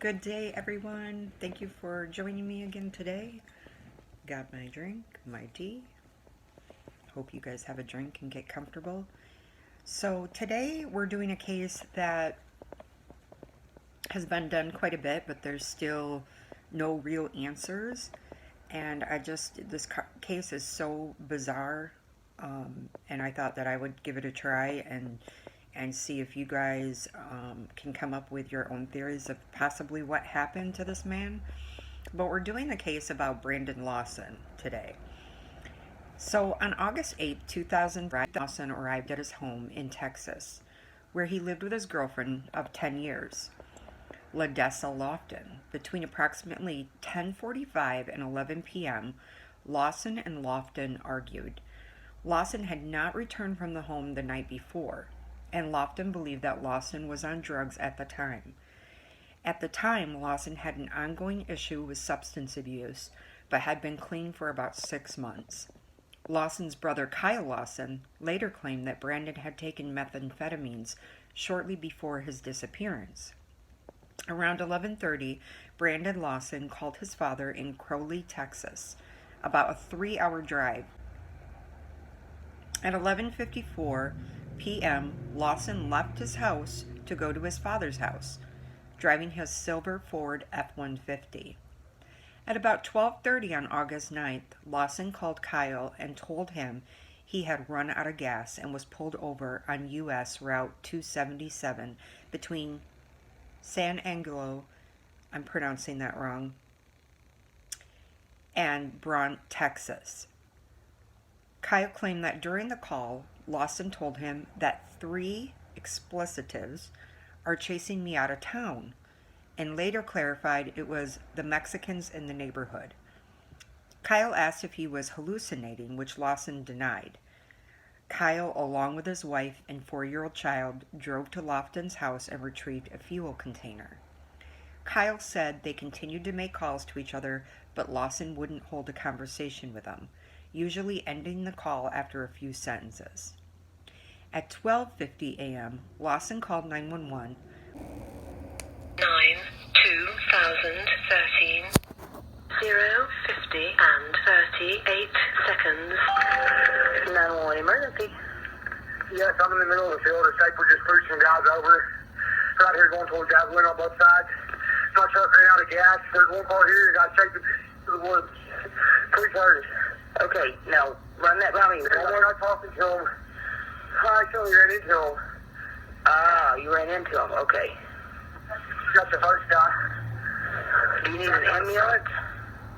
Good day, everyone. Thank you for joining me again today. Got my drink, my tea. Hope you guys have a drink and get comfortable. So today we're doing a case that has been done quite a bit, but there's still no real answers. And this case is so bizarre, and I thought that I would give it a try and see if you guys can come up with your own theories of possibly what happened to this man. But we're doing a case about Brandon Lawson today. So on August 8, 2000, Lawson arrived at his home in Texas, where he lived with his girlfriend of 10 years, Ladessa Lofton. Between approximately 10:45 and 11 p.m., Lawson and Lofton argued. Lawson had not returned from the home the night before, and Lofton believed that Lawson was on drugs at the time. At the time, Lawson had an ongoing issue with substance abuse, but had been clean for about 6 months. Lawson's brother Kyle Lawson later claimed that Brandon had taken methamphetamines shortly before his disappearance. Around 11:30, Brandon Lawson called his father in Crowley, Texas, about a 3-hour drive. At 11:54 p.m., Lawson left his house to go to his father's house, driving his silver Ford F-150. At about 12:30 on August 9th, Lawson called Kyle and told him he had run out of gas and was pulled over on U.S. Route 277 between San Angelo, I'm pronouncing that wrong, and Bront, Texas. Kyle claimed that during the call, Lawson told him that 3 explicitives are chasing me out of town, and later clarified it was the Mexicans in the neighborhood. Kyle asked if he was hallucinating, which Lawson denied. Kyle, along with his wife and 4-year-old child, drove to Lofton's house and retrieved a fuel container. Kyle said they continued to make calls to each other, but Lawson wouldn't hold a conversation with them, usually ending the call after a few sentences. At 12:50 a.m., Lawson called 911. 2013 050 and 38 seconds. 911 emergency. Yes, I'm in the middle of the field. It's like we're just pushing guys over. Right here going towards Javelin on both sides. My truck ran out of gas. There's one car here and got taken to the woods. Please hurry. Okay, now run that by me. We're not talking to him. I actually ran into him. Ah, you ran into him. Okay. Got the first guy. Do you need an ambulance?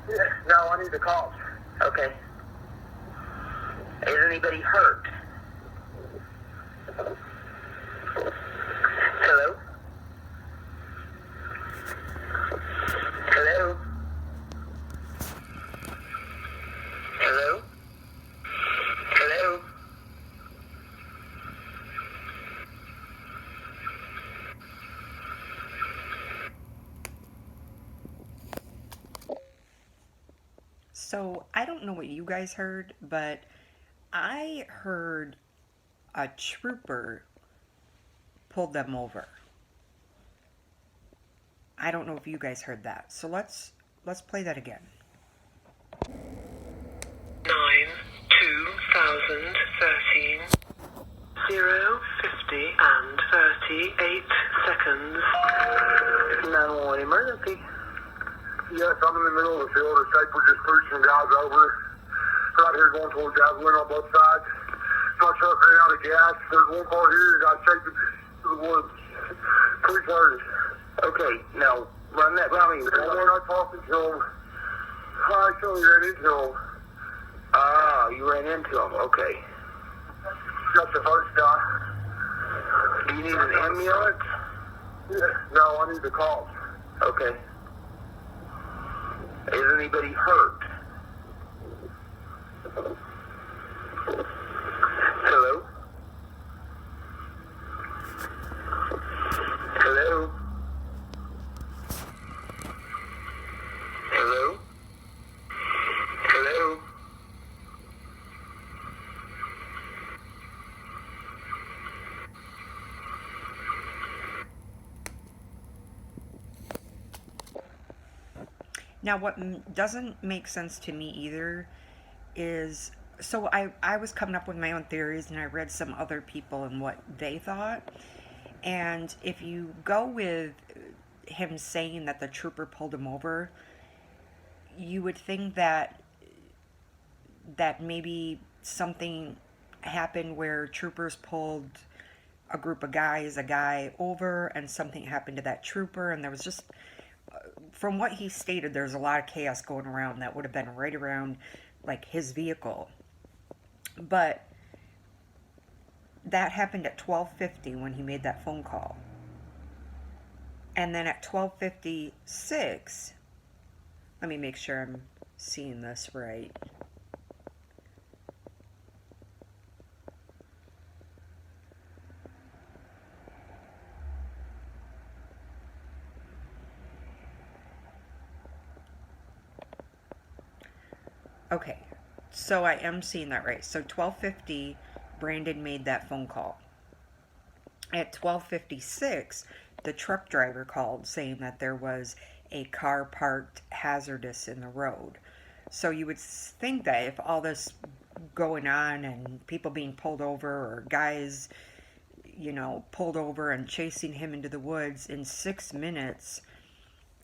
Yeah. No, I need the cops. Okay. Is anybody hurt? Hello? Hello? Hello? Hello? So I don't know what you guys heard, but I heard a trooper pulled them over. I don't know if you guys heard that. So let's play that again. 2013 050 and 38 seconds. 911 emergency. Yes, I'm in the middle of the field. It's like we're just pushing guys over. Right here going towards Javelin on both sides. My truck ran out of gas. There's one car here and got taken to the woods. Please hurry. Okay, now run that by me. We're not talking to him. I actually ran into him. Ah, you ran into him. Okay. Got the first guy. Do you need an ambulance? Yeah. No, I need the cops. Okay. Is anybody hurt? Hello? Hello? Hello? Hello? Now, what doesn't make sense to me either is, so I was coming up with my own theories, and I read some other people and what they thought. And if you go with him saying that the trooper pulled him over, you would think that maybe something happened where troopers pulled a group of guys, a guy over, and something happened to that trooper, and there was just, from what he stated, there's a lot of chaos going around that would have been right around like his vehicle. But that happened at 12:50 when he made that phone call. And then at 12:56, let me make sure I'm seeing this right. Okay, so I am seeing that right. So 12:50, Brandon made that phone call. At 12:56, the truck driver called saying that there was a car parked hazardous in the road. So you would think that if all this going on and people being pulled over, or guys, pulled over and chasing him into the woods in 6 minutes,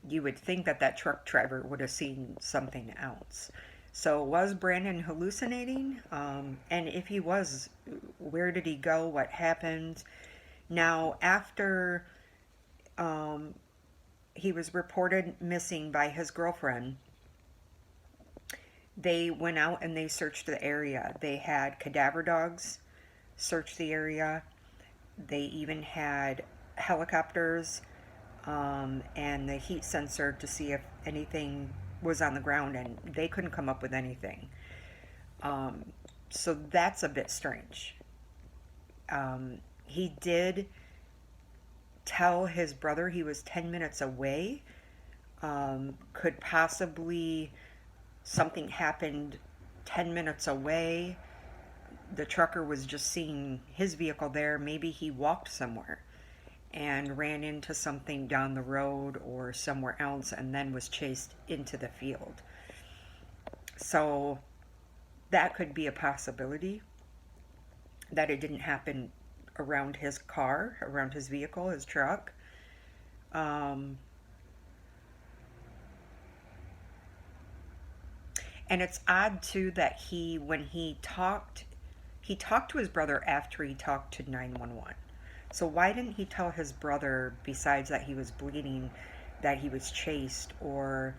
you would think that that truck driver would have seen something else. So was Brandon hallucinating? And if he was, where did he go? What happened? Now, after he was reported missing by his girlfriend, they went out and they searched the area. They had cadaver dogs search the area. They even had helicopters and the heat sensor to see if anything was on the ground, and they couldn't come up with anything. So that's a bit strange. He did tell his brother he was 10 minutes away. Could possibly something happened 10 minutes away. The trucker was just seeing his vehicle there. Maybe he walked somewhere and ran into something down the road or somewhere else and then was chased into the field. So that could be a possibility, that it didn't happen around his car, around his vehicle, his truck. And it's odd too that when he talked to his brother after he talked to 911. So why didn't he tell his brother, besides that he was bleeding, that he was chased or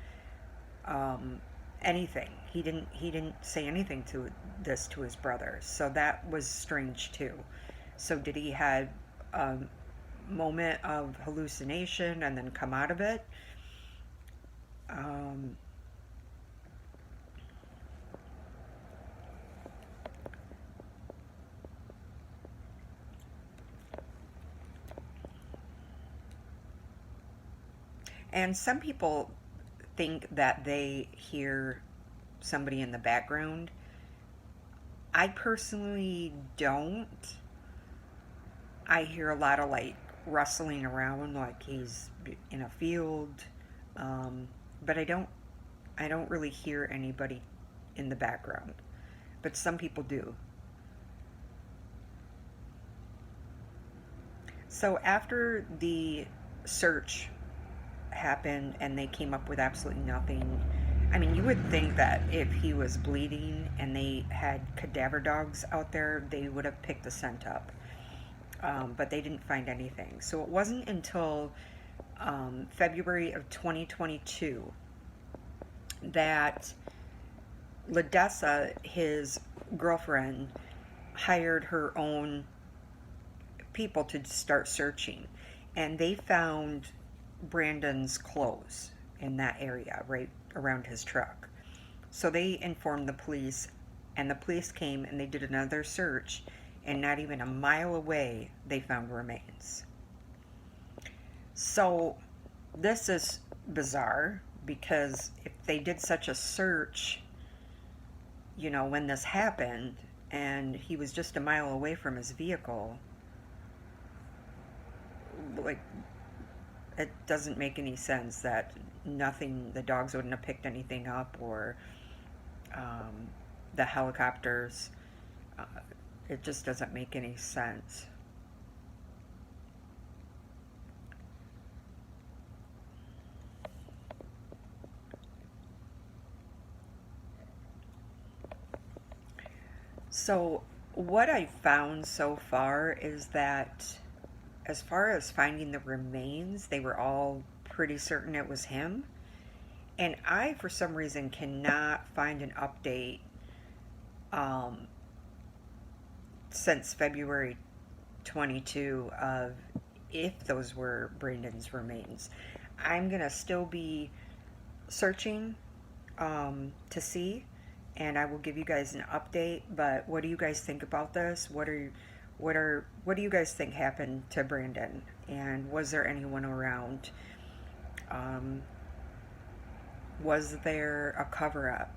anything? He didn't say anything to his brother. So that was strange too. So did he have a moment of hallucination and then come out of it? And some people think that they hear somebody in the background. I personally don't. I hear a lot of like rustling around, like he's in a field, but I don't really hear anybody in the background. But some people do. So after the search happened and they came up with absolutely nothing. I mean, you would think that if he was bleeding and they had cadaver dogs out there, they would have picked the scent up. But they didn't find anything. So it wasn't until February of 2022 that Ladessa, his girlfriend, hired her own people to start searching. And they found Brandon's clothes in that area, right around his truck. So they informed the police, and the police came and they did another search, and not even a mile away they found remains. So this is bizarre, because if they did such a search, when this happened and he was just a mile away from his vehicle, like, it doesn't make any sense that nothing, the dogs wouldn't have picked anything up, or the helicopters. Uh, it just doesn't make any sense. So, what I found so far is that as far as finding the remains, they were all pretty certain it was him. And I, for some reason, cannot find an update um, since February 22 of if those were Brandon's remains. I'm going to still be searching to see, and I will give you guys an update. But what do you guys think about this? What do you guys think happened to Brandon? And was there anyone around? Was there a cover up?